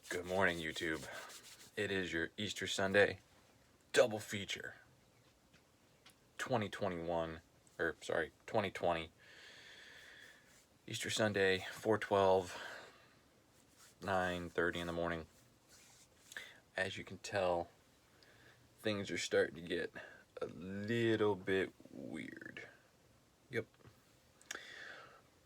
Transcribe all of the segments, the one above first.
Good morning, YouTube. It is your Easter Sunday double feature. 2020. Easter Sunday, 4:12, 9:30 in the morning. As you can tell, things are starting to get a little bit weird. Yep.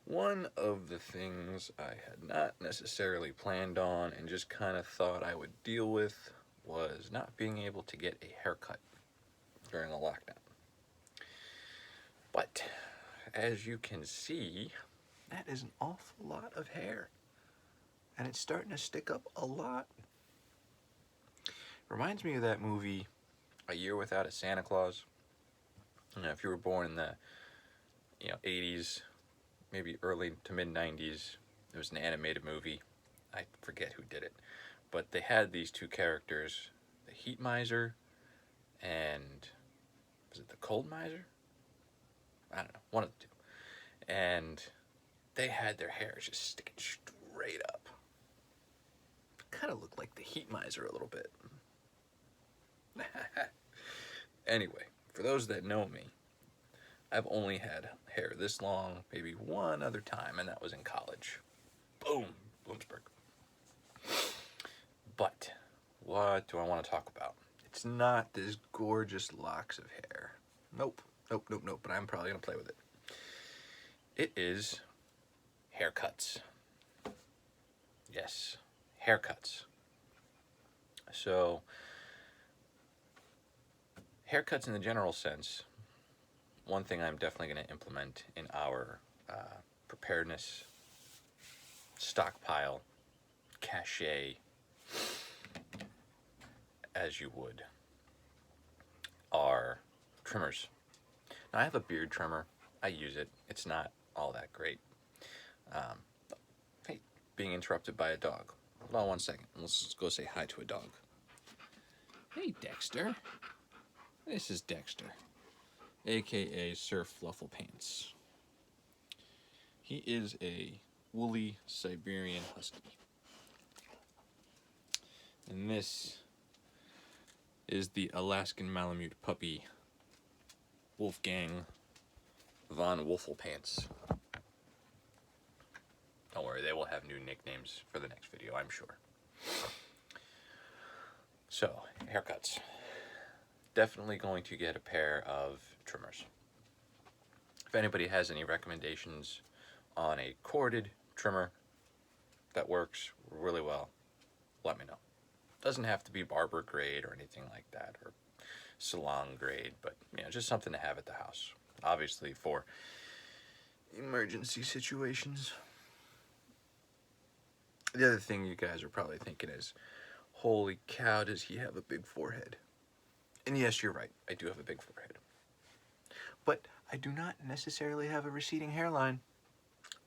One of the things I had not necessarily planned on and just kind of thought I would deal with was not being able to get a haircut during the lockdown. But as you can see, that is an awful lot of hair, and it's starting to stick up a lot. Reminds me of that movie, A Year Without a Santa Claus. You know, if you were born in the 80s, maybe early to mid 90s, it was an animated movie. I forget who did it, but they had these two characters, the Heat Miser and was it the Cold Miser? I don't know, one of the two. And they had their hair just sticking straight up. Kind of looked like the Heat Miser a little bit. Anyway, for those that know me, I've only had hair this long maybe one other time, and that was in college. Boom, Bloomsburg. But what do I want to talk about? It's not this gorgeous locks of hair. Nope, but I'm probably going to play with it. It is haircuts. Yes, haircuts. So, haircuts in the general sense, one thing I'm definitely going to implement in our preparedness, stockpile, cachet, as you would, are trimmers. Now, I have a beard trimmer. I use it. It's not all that great. Hey, being interrupted by a dog. Hold on one second. Let's just go say hi to a dog. Hey, Dexter. This is Dexter, aka Sir Flufflepants. He is a woolly Siberian Husky. And this is the Alaskan Malamute puppy, Wolfgang von Wolfelpants. Don't worry, they will have new nicknames for the next video, I'm sure. So, haircuts. Definitely going to get a pair of trimmers. If anybody has any recommendations on a corded trimmer that works really well, let me know. Doesn't have to be barber grade or anything like that, or salon grade, but just something to have at the house. Obviously for emergency situations. The other thing you guys are probably thinking is, holy cow, does he have a big forehead? And yes, you're right, I do have a big forehead. But I do not necessarily have a receding hairline.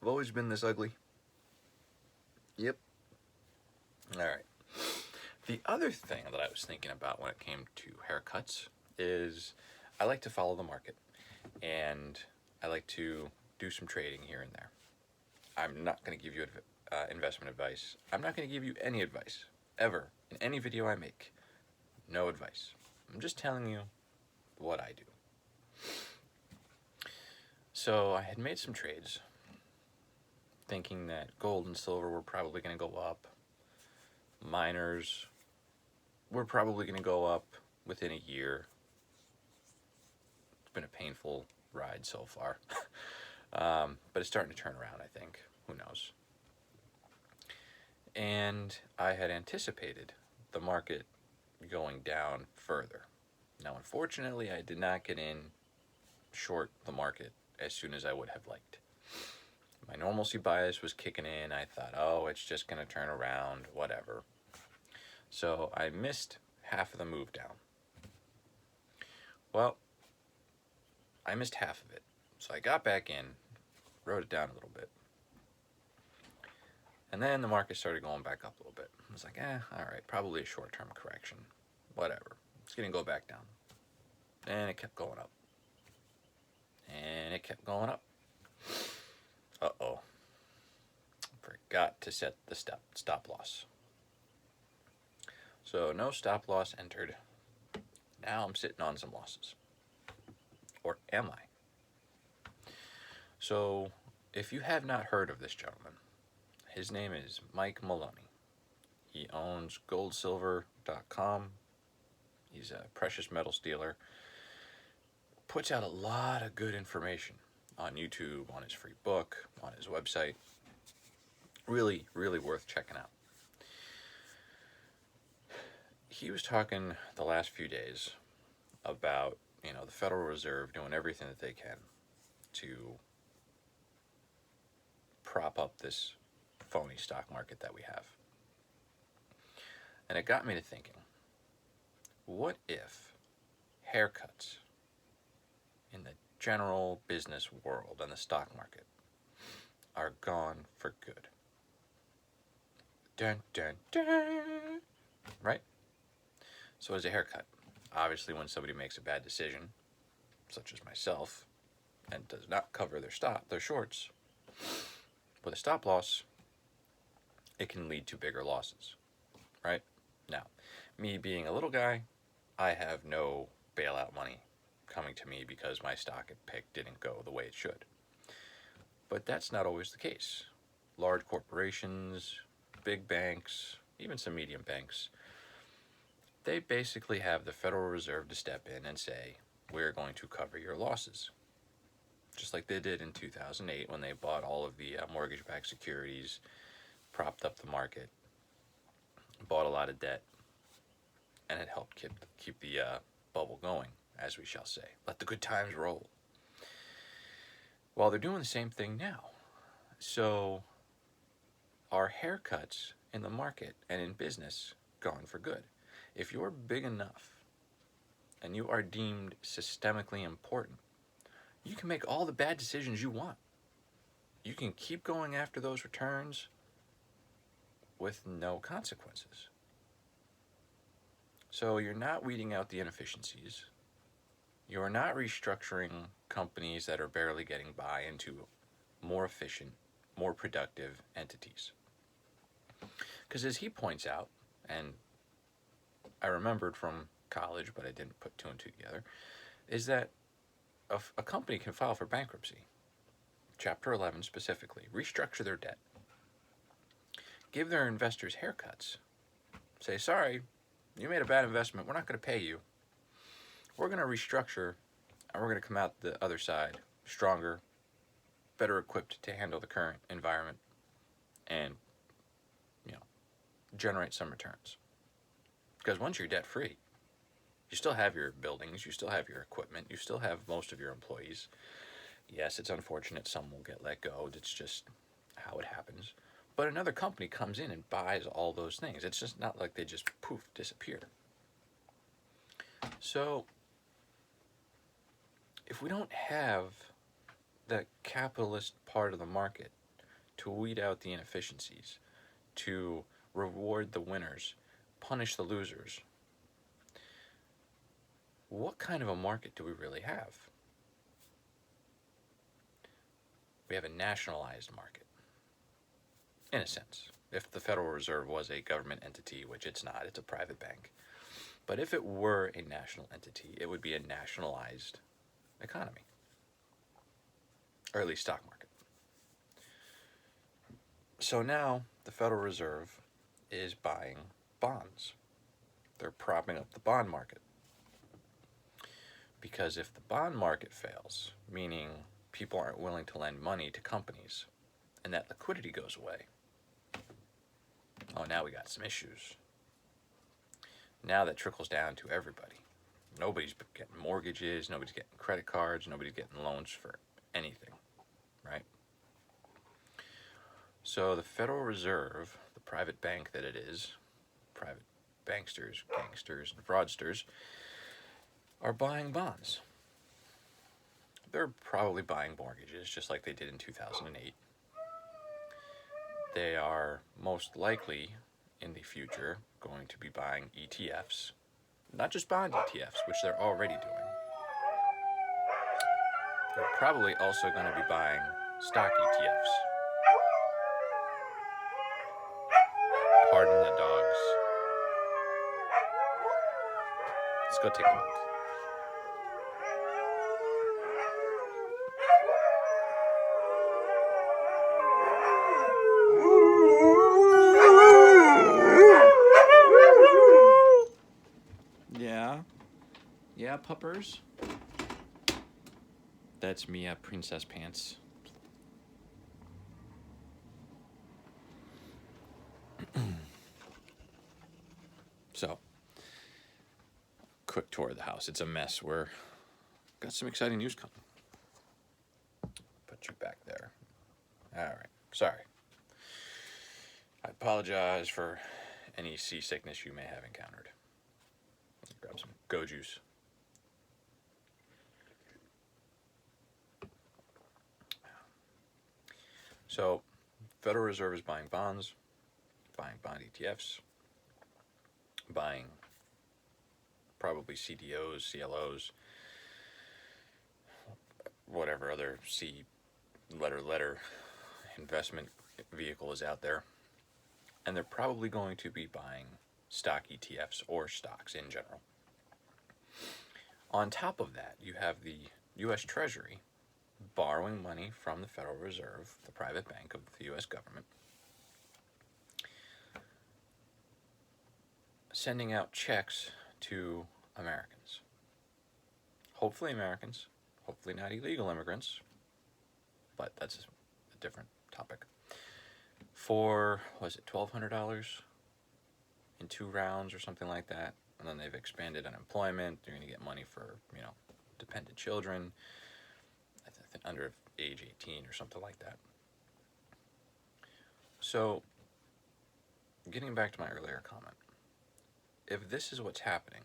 I've always been this ugly. Yep. Alright. The other thing that I was thinking about when it came to haircuts is I like to follow the market, and I like to do some trading here and there. I'm not going to give you investment advice. I'm not going to give you any advice, ever, in any video I make. No advice. I'm just telling you what I do. So I had made some trades, thinking that gold and silver were probably going to go up. Miners were probably going to go up within a year. It's been a painful ride so far. But it's starting to turn around, I think. Who knows? And I had anticipated the market going down further. Now, unfortunately, I did not get in short the market as soon as I would have liked. My normalcy bias was kicking in. I thought, oh, it's just going to turn around, whatever. So I missed half of the move down. Well, I missed half of it. So I got back in, wrote it down a little bit. And then the market started going back up a little bit. I was like, alright, probably a short-term correction. Whatever. It's going to go back down. And it kept going up. And it kept going up. Uh-oh. Forgot to set the stop loss. So no stop loss entered. Now I'm sitting on some losses. Or am I? So if you have not heard of this gentleman, his name is Mike Maloney. He owns goldsilver.com. He's a precious metals dealer. Puts out a lot of good information on YouTube, on his free book, on his website. Really, really worth checking out. He was talking the last few days about, the Federal Reserve doing everything that they can to prop up this phony stock market that we have. And it got me to thinking, what if haircuts in the general business world and the stock market are gone for good? Dun, dun, dun. Right? So as a haircut, obviously when somebody makes a bad decision, such as myself, and does not cover their shorts, with a stop loss, it can lead to bigger losses, right? Now, me being a little guy, I have no bailout money coming to me because my stock pick didn't go the way it should. But that's not always the case. Large corporations, big banks, even some medium banks, they basically have the Federal Reserve to step in and say, we're going to cover your losses. Just like they did in 2008 when they bought all of the mortgage-backed securities, propped up the market, bought a lot of debt, and it helped keep the bubble going, as we shall say. Let the good times roll. Well, they're doing the same thing now. So are haircuts in the market and in business gone for good? If you're big enough and you are deemed systemically important, you can make all the bad decisions you want. You can keep going after those returns with no consequences. So you're not weeding out the inefficiencies. You're not restructuring companies that are barely getting by into more efficient, more productive entities. Because as he points out, and I remembered from college, but I didn't put two and two together, is that a company can file for bankruptcy, Chapter 11 specifically, restructure their debt, give their investors haircuts, say, sorry, you made a bad investment, we're not going to pay you. We're going to restructure, and we're going to come out the other side stronger, better equipped to handle the current environment, and generate some returns. Because once you're debt free, you still have your buildings, you still have your equipment, you still have most of your employees. Yes, it's unfortunate some will get let go. It's just how it happens. But another company comes in and buys all those things. It's just not like they just poof disappear. So if we don't have the capitalist part of the market to weed out the inefficiencies, to reward the winners, punish the losers, what kind of a market do we really have? We have a nationalized market, in a sense. If the Federal Reserve was a government entity, which it's not, it's a private bank. But if it were a national entity, it would be a nationalized economy, or at least stock market. So now the Federal Reserve is buying bonds. They're propping up the bond market. Because if the bond market fails, meaning people aren't willing to lend money to companies, and that liquidity goes away, oh, now we got some issues. Now that trickles down to everybody. Nobody's getting mortgages, nobody's getting credit cards, nobody's getting loans for anything, right? So the Federal Reserve, the private bank that it is, private banksters, gangsters, and fraudsters, are buying bonds. They're probably buying mortgages, just like they did in 2008. They are most likely, in the future, going to be buying ETFs. Not just bond ETFs, which they're already doing. They're probably also going to be buying stock ETFs. Pardon the dogs. go take a look. Yeah, puppers. That's Mia Princess Pants. So, quick tour of the house. It's a mess. We're got some exciting news coming. Put you back there. All right. Sorry. I apologize for any seasickness you may have encountered. Grab some Go Juice. So, Federal Reserve is buying bonds, buying bond ETFs, buying probably CDOs, CLOs, whatever other letter investment vehicle is out there. And they're probably going to be buying stock ETFs or stocks in general. On top of that, you have the U.S. Treasury borrowing money from the Federal Reserve, the private bank of the U.S. government, sending out checks to Americans. Hopefully Americans, hopefully not illegal immigrants, but that's a different topic. For, was it $1,200 in 2 rounds or something like that? And then they've expanded unemployment. They're going to get money for, dependent children, I think under age 18 or something like that. So, getting back to my earlier comment, if this is what's happening,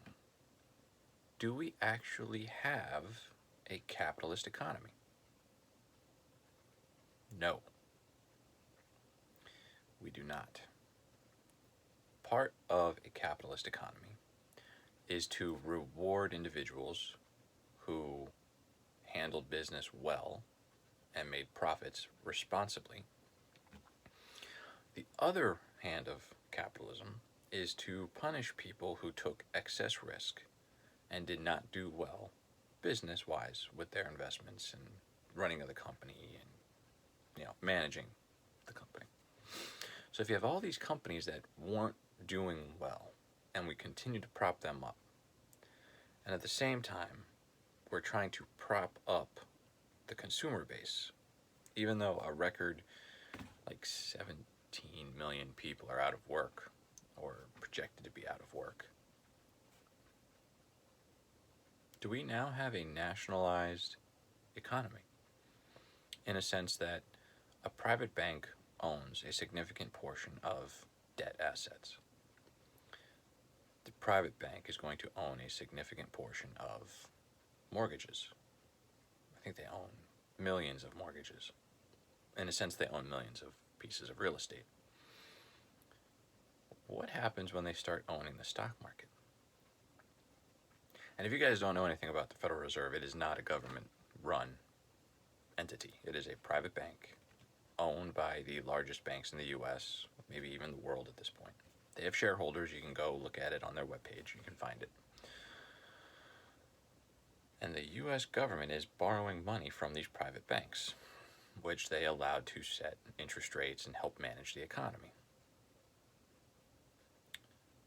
do we actually have a capitalist economy? No. We do not. Part of a capitalist economy is to reward individuals who handled business well and made profits responsibly. The other hand of capitalism is to punish people who took excess risk and did not do well business-wise with their investments and running of the company and managing the company. So if you have all these companies that weren't doing well and we continue to prop them up, and at the same time we're trying to prop up the consumer base, even though a record like 17 million people are out of work or projected to be out of work, do we now have a nationalized economy? In a sense that a private bank owns a significant portion of debt assets. The private bank is going to own a significant portion of mortgages. I think they own millions of mortgages. In a sense, they own millions of pieces of real estate. What happens when they start owning the stock market? And if you guys don't know anything about the Federal Reserve, it is not a government-run entity. It is a private bank owned by the largest banks in the U.S., maybe even the world at this point. They have shareholders. You can go look at it on their webpage. You can find it. And the U.S. government is borrowing money from these private banks, which they allowed to set interest rates and help manage the economy.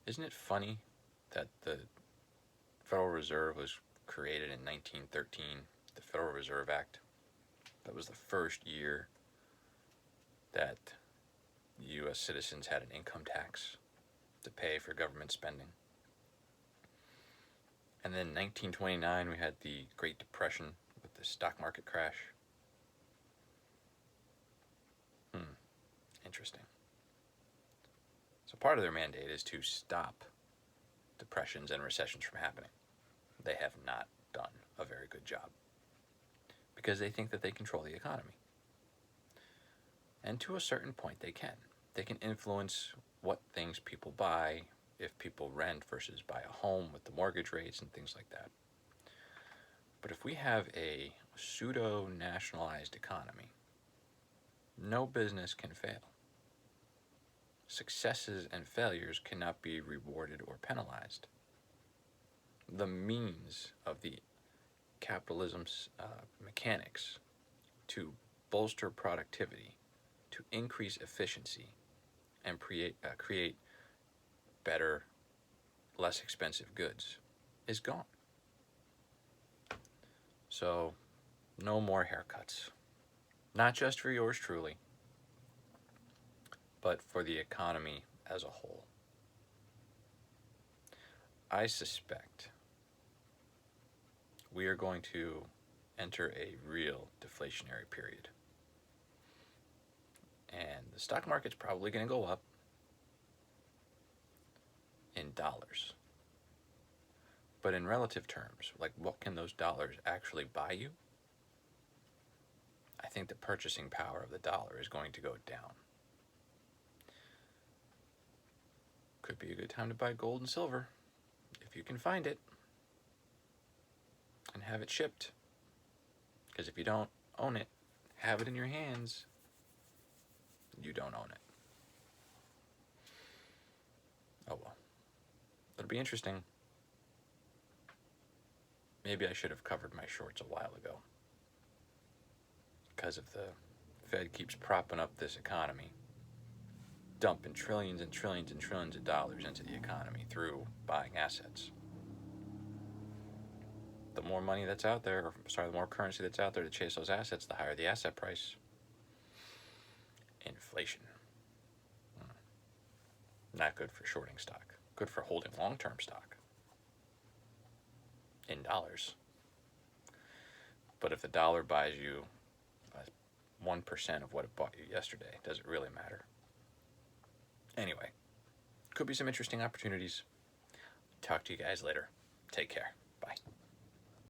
Isn't it funny that the Federal Reserve was created in 1913, the Federal Reserve Act? That was the first year that U.S. citizens had an income tax to pay for government spending. And then in 1929, we had the Great Depression with the stock market crash. Interesting. So part of their mandate is to stop depressions and recessions from happening. They have not done a very good job because they think that they control the economy. And to a certain point, they can. They can influence what things people buy, if people rent versus buy a home with the mortgage rates and things like that. But if we have a pseudo-nationalized economy, no business can fail. Successes and failures cannot be rewarded or penalized. the means of the capitalism's mechanics to bolster productivity, to increase efficiency, and create better, less expensive goods is gone. So, no more haircuts. Not just for yours truly, but for the economy as a whole. I suspect we are going to enter a real deflationary period. And the stock market's probably going to go up in dollars. But in relative terms, like what can those dollars actually buy you? I think the purchasing power of the dollar is going to go down. Could be a good time to buy gold and silver if you can find it and have it shipped. Because if you don't own it, have it in your hands, you don't own it. Oh well. It'll be interesting. Maybe I should have covered my shorts a while ago. Because if the Fed keeps propping up this economy, dumping trillions and trillions and trillions of dollars into the economy through buying assets, the more money that's out there, the more currency that's out there to chase those assets, the higher the asset price. Inflation. Not good for shorting stock. Good for holding long-term stock in dollars. But if the dollar buys you 1% of what it bought you yesterday, does it really matter? Anyway, could be some interesting opportunities. Talk to you guys later. Take care. Bye.